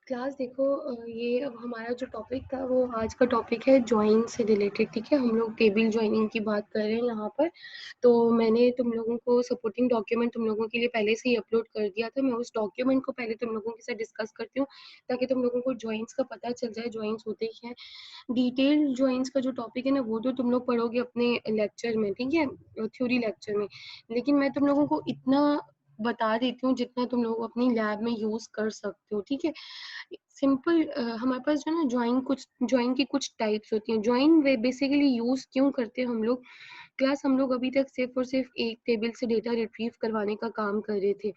Class देखो, ये अब हमारा जो टॉपिक था वो आज का टॉपिक है ज्वाइन से रिलेटेड। ठीक है, हम लोग टेबल ज्वाइनिंग की बात कर रहे हैं यहाँ पर। तो मैंने तुम लोगों को सपोर्टिंग डॉक्यूमेंट तुम लोगों के लिए पहले से ही अपलोड कर दिया था। मैं उस डॉक्यूमेंट को पहले तुम लोगों के साथ डिस्कस करती हूँ ताकि तुम लोगों को ज्वाइंस का पता चल जाए, ज्वाइंस होते ही हैं। डिटेल ज्वाइंस का जो टॉपिक है ना, वो तो तुम लोग पढ़ोगे अपने लेक्चर में, ठीक है, थ्योरी लेक्चर में। लेकिन मैं तुम लोगों को इतना बता देती हूँ जितना तुम लोग अपनी लैब में यूज कर सकते हो। ठीक है, सिंपल हमारे पास जो है ना ज्वाइन की कुछ टाइप्स होती हैं। ज्वाइन बेसिकली यूज क्यों करते हैं हम लोग? क्लास हम लोग अभी तक सिर्फ और सिर्फ एक टेबल से डेटा रिट्रीव करवाने का काम कर रहे थे।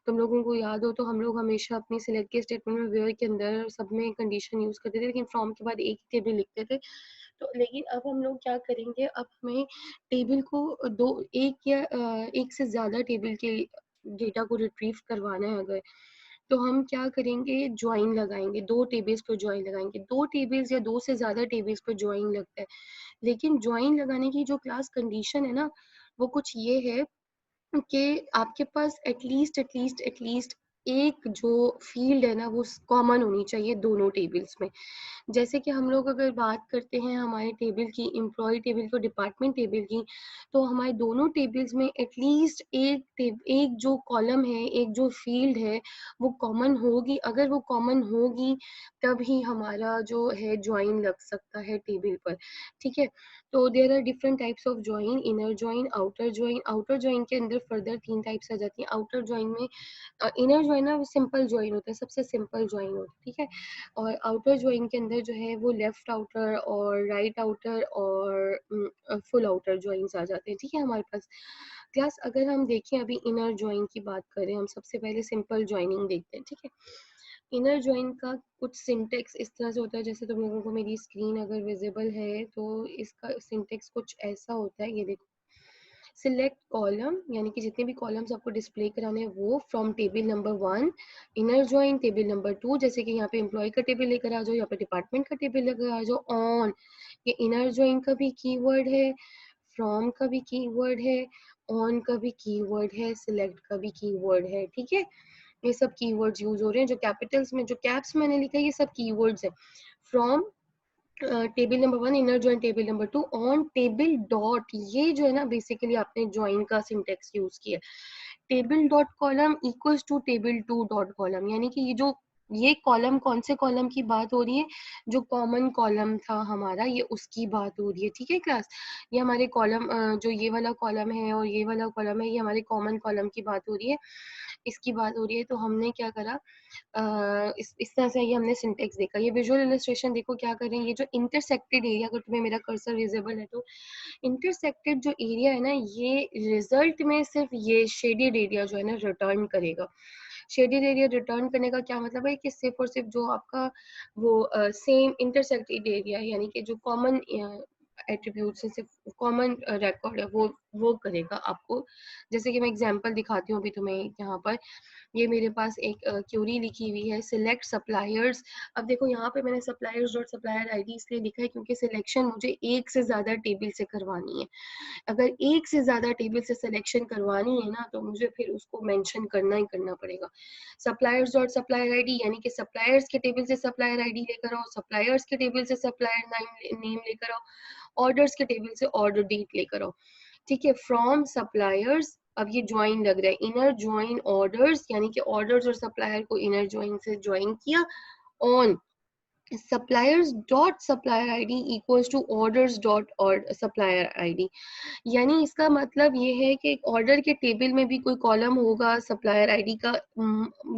तुम लोगों को याद हो तो हम लोग हमेशा अपनी सिलेक्ट के स्टेटमेंट में वेयर के अंदर सब में कंडीशन यूज करते थे, लेकिन फ्रॉम के बाद एक ही टेबल लिखते थे। तो लेकिन अब हम लोग क्या करेंगे, अब हमें टेबल को दो, एक या एक से ज्यादा टेबल के डेटा को रिट्रीव करवाना है अगर, तो हम क्या करेंगे, ज्वाइन लगाएंगे। दो टेबल्स पर ज्वाइन लगाएंगे, दो टेबल्स या दो से ज्यादा टेबल्स पर ज्वाइन लगता है। लेकिन ज्वाइन लगाने की जो क्लास कंडीशन है ना, वो कुछ ये है कि आपके पास एटलीस्ट एक जो फील्ड है ना वो कॉमन होनी चाहिए दोनों टेबल्स में। जैसे कि हम लोग अगर बात करते हैं हमारे टेबल की, एम्प्लॉय टेबल की, डिपार्टमेंट टेबल की, तो हमारे दोनों टेबल्स में एटलीस्ट एक जो कॉलम है, एक जो फील्ड है, वो कॉमन होगी। अगर वो कॉमन होगी तब ही हमारा जो है ज्वाइन लग सकता है टेबल पर। ठीक है, तो there are different types of join, inner join, outer join. Outer join के अंदर फर्दर 3 टाइप्स आ जाती हैं। आउटर ज्वाइन में इनर ज्वाइन ना सिंपल ज्वाइन होता है, सबसे सिंपल ज्वाइन होता है। ठीक है, और आउटर ज्वाइन के अंदर जो है वो लेफ्ट आउटर और राइट आउटर और फुल आउटर ज्वाइंस आ जाते हैं। ठीक है, हमारे पास क्लास अगर हम देखें, अभी इनर ज्वाइन की बात करें, हम सबसे पहले सिंपल ज्वाइनिंग देखते हैं। ठीक है, इनर ज्वाइन का कुछ सिंटेक्स इस तरह से होता है, जैसे तुम लोगों को मेरी स्क्रीन अगर विजिबल है तो इसका सिंटेक्स कुछ ऐसा होता है, ये देखो। सिलेक्ट कॉलम, यानी कि जितने भी कॉलम्स आपको डिस्प्ले कराने हैं वो from table number 1। Inner join table number 2, जैसे कि यहाँ पे एम्प्लॉय का टेबल लेकर आ जाओ, यहाँ पे डिपार्टमेंट का टेबल लेकर आ जाओ। ऑन, ये इनर ज्वाइन का भी कीवर्ड है, फ्रॉम का भी कीवर्ड है, ऑन का भी कीवर्ड है, सिलेक्ट का भी कीवर्ड है। ठीक है, ये सब कीवर्ड्स यूज हो रहे हैं। जो कैपिटल्स में, जो कैप्स मैंने लिखा है, ये सब कीवर्ड्स है। From table number 1, inner join table number 2, on table dot, ये जो है ना बेसिकली आपने ज्वाइन का सिंटेक्स यूज किया। Table dot column equals to table two dot column, यानी कि ये जो, ये कॉलम कौन से कॉलम की बात हो रही है? जो कॉमन कॉलम था हमारा, ये उसकी बात हो रही है। ठीक है क्लास, ये हमारे कॉलम, जो ये वाला कॉलम है और ये वाला कॉलम है, ये हमारे कॉमन कॉलम की बात हो रही है, इसकी बात हो रही है। तो हमने क्या करा, इस तरह से ये हमने सिंटेक्स देखा। ये विजुअल इलस्ट्रेशन देखो क्या कर रहे हैं, ये जो इंटरसेक्टेड एरिया, अगर तुम्हें मेरा कर्सर विजिबल है तो इंटरसेक्टेड जो एरिया है ना, ये रिजल्ट में सिर्फ ये शेडेड एरिया जो है ना रिटर्न करेगा। शेडेड एरिया रिटर्न करने का क्या मतलब है कि सिर्फ और सिर्फ जो आपका वो सेम इंटरसेक्टेड एरिया, यानी कि जो कॉमन एट्रीब्यूट से सिर्फ कॉमन रिकॉर्ड है वो करेगा आपको। जैसे कि मैं एग्जांपल दिखाती हूँ अभी तुम्हें यहाँ पर। ये मेरे पास एक क्यूरी लिखी हुई है, सिलेक्ट सप्लायर्स। अब देखो यहाँ पे मैंने सप्लायर्स डॉट सप्लायर आईडी इसलिए लिखा है क्योंकि सिलेक्शन मुझे एक से ज्यादा टेबल से करवानी है। अगर एक से ज्यादा टेबल से सिलेक्शन करवानी है ना, तो मुझे फिर उसको मेंशन करना ही करना पड़ेगा। सप्लायर्स डॉट सप्लायर आईडी, यानी कि सप्लायर्स के टेबल से सप्लायर आईडी लेकर आओ, सप्लायर्स के टेबल से सप्लायर नेम लेकर आओ, ऑर्डर्स के टेबल से ऑर्डर डेट लेकर आओ। ठीक है, फ्रॉम सप्लायर्स, अब ये ज्वाइन लग रहा है, इनर ज्वाइन ऑर्डर्स, यानी कि ऑर्डर्स और सप्लायर को इनर ज्वाइन से ज्वाइन किया। On suppliers dot supplier ID equals to orders dot supplier ID, यानी इसका मतलब ये है कि एक ऑर्डर के टेबल में भी कोई कॉलम होगा सप्लायर आईडी का,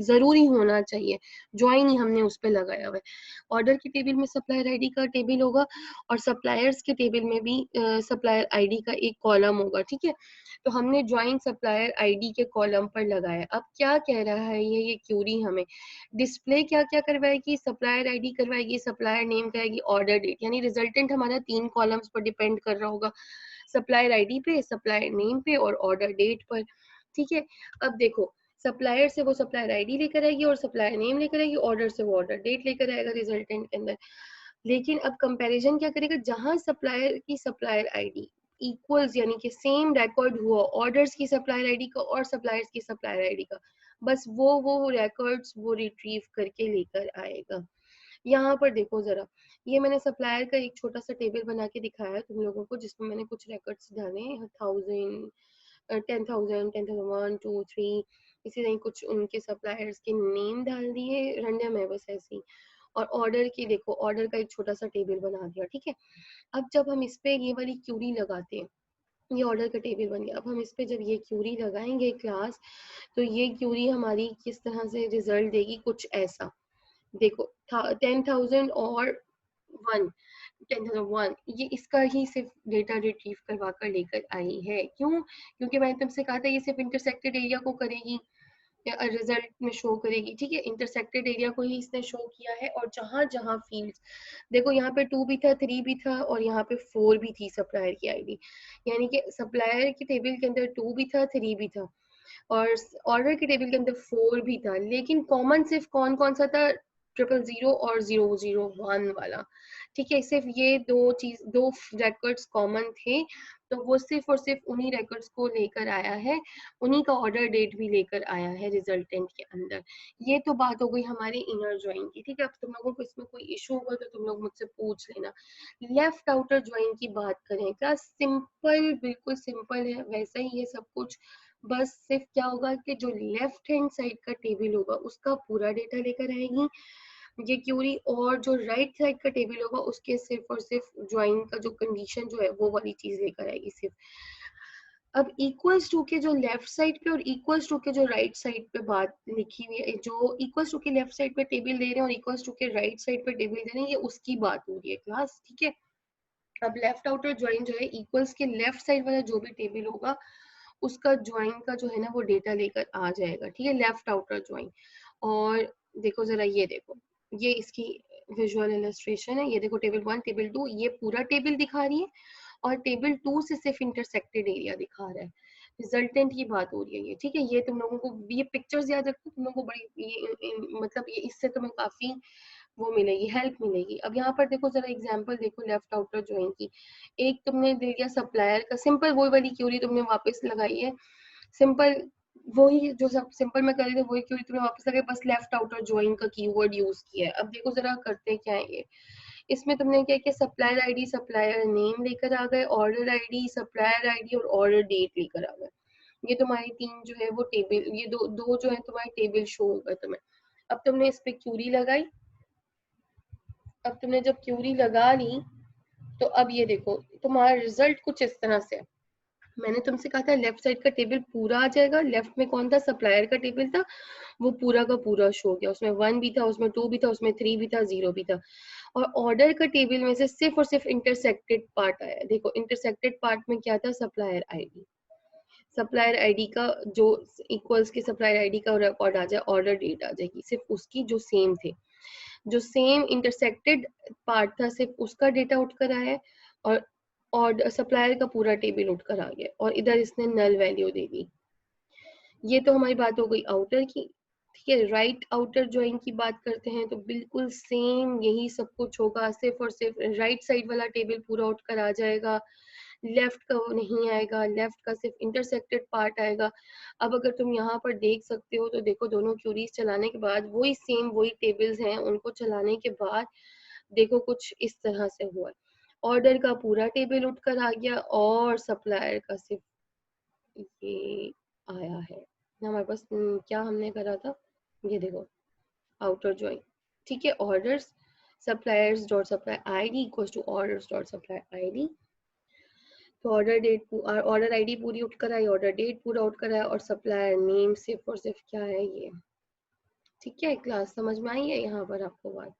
जरूरी होना चाहिए। ज्वाइन ही हमने उस पर लगाया हुआ है। ऑर्डर के टेबल में सप्लायर आईडी का टेबल होगा और सप्लायर्स के टेबल में भी सप्लायर आईडी का एक कॉलम होगा। ठीक है, तो हमने ज्वाइन सप्लायर आईडी के कॉलम पर लगाया। अब क्या कह रहा है ये क्यूरी हमें डिस्प्ले क्या क्या करवाएगी, सप्लायर आईडी करवाएगी, सप्लायर नेम करेगी, ऑर्डर डेट, यानी रिजल्टेंट हमारा 3 कॉलम्स पर डिपेंड कर रहा होगा, सप्लायर आईडी पे, सप्लायर नेम पे और ऑर्डर डेट पर। ठीक है, अब देखो, सप्लायर से वो सप्लायर आईडी लेकर आएगी और सप्लायर नेम लेकर आएगी, ऑर्डर से वो ऑर्डर डेट लेकर आएगा रिजल्टेंट के अंदर। लेकिन अब कंपैरिजन क्या करेगा, जहां सप्लायर की सप्लायर आईडी इक्वल्स, यानी कि सेम रिकॉर्ड हुआ ऑर्डर्स की सप्लायर आईडी का और सप्लायर्स की सप्लायर आईडी का, बस वो रिकॉर्ड्स वो रिट्रीव करके लेकर आएगा। यहाँ पर देखो जरा, ये मैंने सप्लायर का एक छोटा सा टेबल बना के दिखाया है तुम लोगों को, जिसमें मैंने कुछ रिकॉर्ड्स डाले हैं, 1000, 10,000, 10,001, 2, 3, इसी तरह कुछ उनके सप्लायर्स के नेम डाल दिए, रैंडम है बस ऐसे ही। और ऑर्डर की देखो, ऑर्डर का एक छोटा सा टेबल बना दिया, ठीक है। अब जब हम इस पे ये वाली क्यूरी लगाते हैं, ये ऑर्डर का टेबल बन गया। अब हम इस पे जब ये क्यूरी लगाएंगे क्लास, तो ये क्यूरी हमारी किस तरह से रिजल्ट देगी, कुछ ऐसा देखो, 10,000 और 1, 10,001, ये इसका ही सिर्फ डेटा रिट्रीव करवा कर लेकर आई है। क्यों? क्योंकि मैंने तुमसे कहा था ये सिर्फ इंटरसेक्टेड एरिया को करेगी, रिजल्ट में शो करेगी, ठीक है। इंटरसेक्टेड एरिया को ही इसने शो किया है, और जहां जहां फील्ड्स देखो, यहाँ पे 2 भी था, 3 भी था, और यहाँ पे 4 भी थी सप्लायर की आईडी, यानी कि सप्लायर की टेबल के अंदर 2 भी था, 3 भी था, और ऑर्डर के टेबल के अंदर 4 भी था, लेकिन कॉमन सिर्फ कौन कौन सा था, 000 और 001 वाला, ठीक है। सिर्फ ये दो रिकॉर्ड्स कॉमन थे, तो वो सिर्फ और सिर्फ उन्हीं रिकॉर्ड्स को लेकर आया है, उन्हीं का ऑर्डर डेट भी लेकर आया है रिजल्टेंट के अंदर। ये तो बात हो गई हमारे इनर ज्वाइन की, ठीक है। अब तुम लोगों को इसमें कोई इशू होगा तो तुम लोग मुझसे पूछ लेना। लेफ्ट आउटर ज्वाइन की बात करें, क्या सिंपल, बिल्कुल सिंपल है, वैसा ही है सब कुछ। बस सिर्फ क्या होगा कि जो लेफ्ट हैंड साइड का टेबल होगा उसका पूरा डेटा लेकर आएगी ये क्यूरी, और जो राइट साइड का टेबल होगा उसके सिर्फ और सिर्फ ज्वाइन का जो कंडीशन जो है वो वाली चीज लेकर आएगी सिर्फ। अब इक्वल्स टू के जो लेफ्ट साइड पे और इक्वल्स टू के जो राइट साइड पे बात लिखी हुई है, जो इक्वल्स टू के लेफ्ट साइड पे टेबल दे रहे हैं और इक्वल्स टू के राइट साइड पे टेबल दे रहे हैं, ये उसकी बात हो रही है क्लास, ठीक है। अब लेफ्ट आउटर ज्वाइन जो है, इक्वल्स के लेफ्ट साइड वाला जो भी टेबल होगा उसका ज्वाइन का जो है ना वो डेटा लेकर आ जाएगा, ठीक है, लेफ्ट आउटर ज्वाइन। और देखो जरा, ये देखो, ये इसकी विजुअल इलस्ट्रेशन है, ये देखो टेबल 1, टेबल 2, ये पूरा टेबल दिखा रही है, और टेबल 2 से सिर्फ इंटरसेक्टेड एरिया दिखा रहा है, रिजल्टेंट की बात हो रही है ये, ठीक है। ये तुम लोगों को ये पिक्चर्स याद रखो, तुम लोगों को बड़ी मतलब ये इससे तुम्हें काफी वो मिलेगी, हेल्प मिलेगी। अब यहाँ पर देखो जरा एग्जांपल देखो लेफ्ट आउटर ज्वाइन की, एक तुमने दे दिया सप्लायर का, सिंपल वही वाली क्यूरी तुमने वापस लगाई है, सिंपल वही जो सब सिंपल में कर रहे थे वही क्यूरी तुमने वापस लगाई, बस लेफ्ट आउटर ज्वाइन का कीवर्ड यूज किया है। अब देखो जरा करते क्या है ये, इसमें तुमने क्या किया, सप्लायर आईडी, सप्लायर नेम लेकर आ गए, ऑर्डर आईडी, सप्लायर आईडी और ऑर्डर डेट लेकर आ गए। ये तुम्हारी तीन जो है वो टेबल, ये दो दो जो है तुम्हारी टेबल शो होगा तुम्हें। अब तुमने इस पे क्यूरी लगाई, अब तुमने जब क्यूरी लगा ली, तो अब ये देखो तुम्हारा रिजल्ट कुछ इस तरह से है। मैंने तुमसे कहा था लेफ्ट साइड का टेबल पूरा आ जाएगा, लेफ्ट में कौन था, सप्लायर का टेबल था, वो पूरा का पूरा शो हो गया, उसमें 1 भी था, उसमें 2 भी था, उसमें 3 भी था, 0 भी था। और ऑर्डर का टेबल में से सिर्फ और सिर्फ इंटरसेक्टेड पार्ट आया। देखो इंटरसेक्टेड पार्ट में क्या था, सप्लायर आईडी, सप्लायर आईडी का जो इक्वल्स के सप्लायर आईडी का रिकॉर्ड आ जाए, ऑर्डर डेट आ जाएगी सिर्फ उसकी, जो सेम थे, जो सेम इंटरसेक्टेड पार्ट था सिर्फ उसका डेटा उठकर आया है, और सप्लायर का पूरा टेबल उठकर आ गया, और इधर इसने नल वैल्यू दे दी। ये तो हमारी बात हो गई आउटर की, ठीक है। राइट आउटर ज्वाइन की बात करते हैं तो बिल्कुल सेम यही सब कुछ होगा, सिर्फ और सिर्फ राइट साइड वाला टेबल पूरा उठकर आ जाएगा, लेफ्ट का वो नहीं आएगा, लेफ्ट का सिर्फ इंटरसेक्टेड पार्ट आएगा। अब अगर तुम यहाँ पर देख सकते हो तो देखो दोनों क्यूरीज चलाने के बाद वही सेम वही टेबल्स हैं, उनको चलाने के बाद देखो कुछ इस तरह से हुआ है, ऑर्डर का पूरा टेबल उठकर आ गया और सप्लायर का सिर्फ ये आया है। हमारे पास क्या हमने करा था, ये देखो आउटर ज्वाइन, ठीक है। Orders suppliers dot supply ID equals to orders dot supply ID, तो ऑर्डर डेट, ऑर्डर आईडी पूरी उठ कर आई, ऑर्डर डेट पूरा उठ कर आया, और सप्लायर नेम सिर्फ और सिर्फ क्या है ये, ठीक है। क्लास समझ में आई है यहाँ पर आपको बात,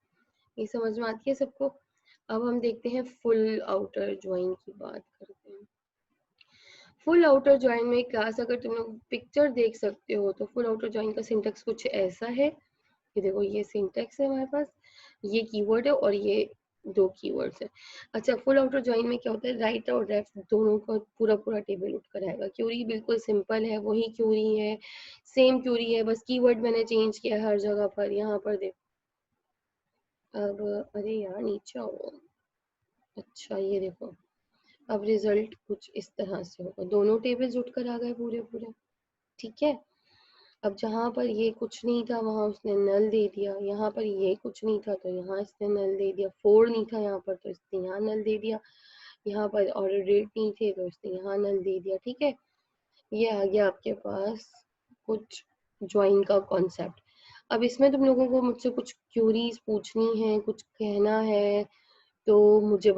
ये समझ में आती है सबको। अब हम देखते हैं फुल आउटर ज्वाइन की बात करते हैं। फुल आउटर ज्वाइन में क्लास अगर तुम लोग पिक्चर देख सकते हो तो फुल आउटर ज्वाइन का सिंटेक्स कुछ ऐसा है, ये देखो ये सिंटेक्स है हमारे पास, ये कीवर्ड है और ये दो कीवर्ड्स है। अच्छा, फुल आउटर ज्वाइन में क्या होता है, राइट और लेफ्ट दोनों का पूरा पूरा टेबल उठ कर आएगा। क्यूरी बिल्कुल सिंपल है, वही क्यूरी है, सेम क्यूरी है, बस कीवर्ड मैंने चेंज किया है हर जगह पर। यहाँ पर देखो, अब अरे यार नीचे आओ, अच्छा ये देखो, अब रिजल्ट कुछ इस तरह से होगा, दोनों टेबल्स उठकर आ गए पूरे पूरे, ठीक है। अब जहाँ पर ये कुछ नहीं था वहाँ उसने नल दे दिया, यहाँ पर ये कुछ नहीं था तो यहाँ इसने नल दे दिया, 4 नहीं था यहाँ पर तो इसने यहाँ नल दे दिया, यहाँ पर ऑर्डर डेट नहीं थे तो इसने यहाँ नल दे दिया। ठीक है, ये आ गया आपके पास कुछ ज्वाइन का कॉन्सेप्ट। अब इसमें तुम लोगों को मुझसे कुछ क्यूरीज पूछनी है, कुछ कहना है तो मुझे